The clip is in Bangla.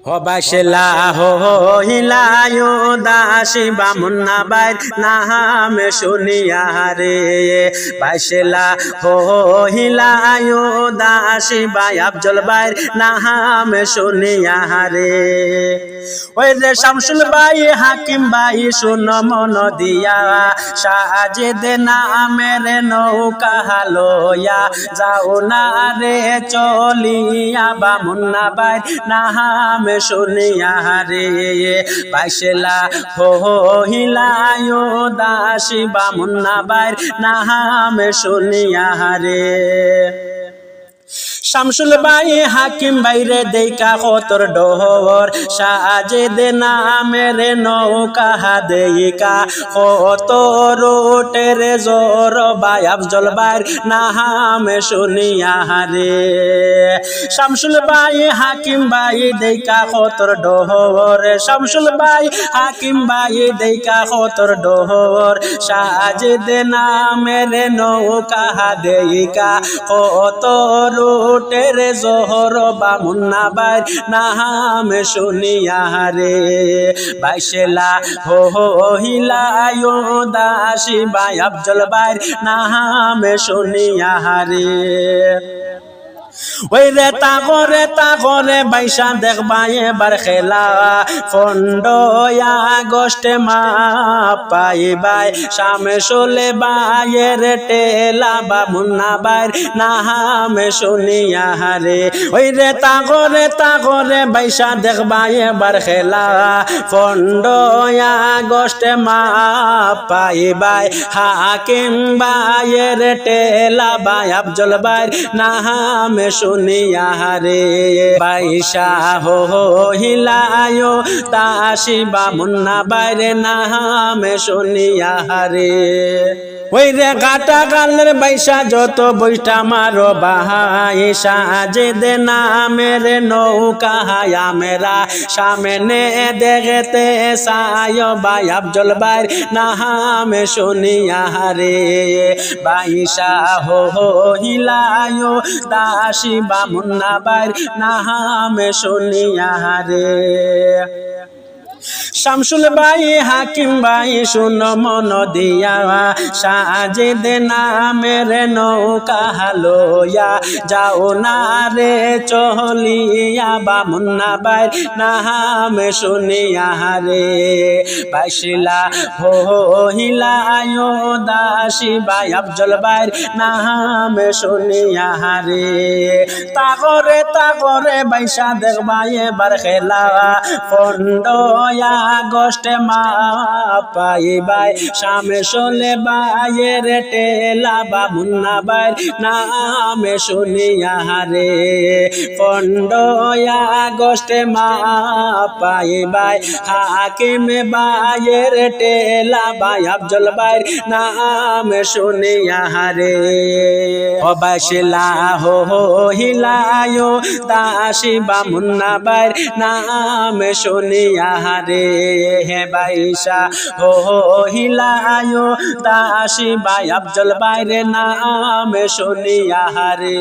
হবাসলা হইলায়ো দাসী বামুন্না বাইর নাম শুনিয়া রে বাসলা হইলায়ো দাসী বাই আফজল বাইর নাম শুনিয়া রে ওই রে শামসুল বাই হাকিম বাই শুন মন দিয়া সাজেদ নামের নৌকা লইয়া যাও না রে চলিয়া বামুন্না বাইর নাম শুনিয়া রে বাসলা হইলায়ো দাসী বামুন্না বাইর নাম শুনিয়া রে শামসুল বাই হাকিম বাইরে দেখা কতর ডহর সাজেদ নামের নৌকা দেখা কত রোটের জোর বাই আফজল বাইর নাম শুনিয়া রে শামসুল বাই হাকিম বাই দেখা কতর ডহর শামসুল বাই হাকিম বাই দেখা কতর ডহর সাজেদ নামের নৌকা দেখা কত রোটের জোহর বামুন্না বাইর নাম শুনিয়া রে বাসলা হইলায়ো দাসী বাই আফজল বাইর নাম শুনিয়া রে ওই রে তাগরে বাইসা দেখবা এবার খেলা 15 আগস্ট মা পাইবাই শামসুল বাইয়ের টেলা বামুন্না বাইর নাম শুনিয়া রে ওই রে তাগরে বাইসা দেখবা এবার খেলা 15 আগস্ট মা পাইবাই হাকিম বাইয়ের টেলা বাই আফজল বাইর নাম শুনিয়া রে বাইসা হইলায়ো দাসী বামুন্না বাইর নাম শুনিয়া রে ওই রে গাটা গালের বাইসা যত বইটা মারো বাহাই সাজেদ নামের নৌকা আমরা সামনে দেখতে সায় বাই আফজল বাইর নাম শুনিয়া রে বাইসা হইলায়ো দাসী বামুন্না বাইর নাম শুনিয়া রে শামসুল বাই হাকিম বাই শুন মন দিয়া সাজেদ নামের নৌকা লইয়া যাও না রে চলিয়া বামুন্না বাইর নাম শুনিয়া রে বাসলা হইলায়ো দাসী বাই আফজল বাইর নাম শুনিয়া রে তাগরে বাইসা দেখবা এবার খেলা 15 আগস্ট মা পাইবাই শামসুল বাইয়ের টেলা বামুন্না বাইর নাম শুনিয়া রে 15 আগস্ট মা পাইবাই হাকিম বাইয়ের টেলা বাই আফজল বাইর নাম শুনিয়া রে বাসলা হইলায়ো দাসী বামুন্না বাইর নাম শুনিয়া রে বাইসা হইলায়ো দাসী বাই আফজল বাইর নাম শুনিয়া রে।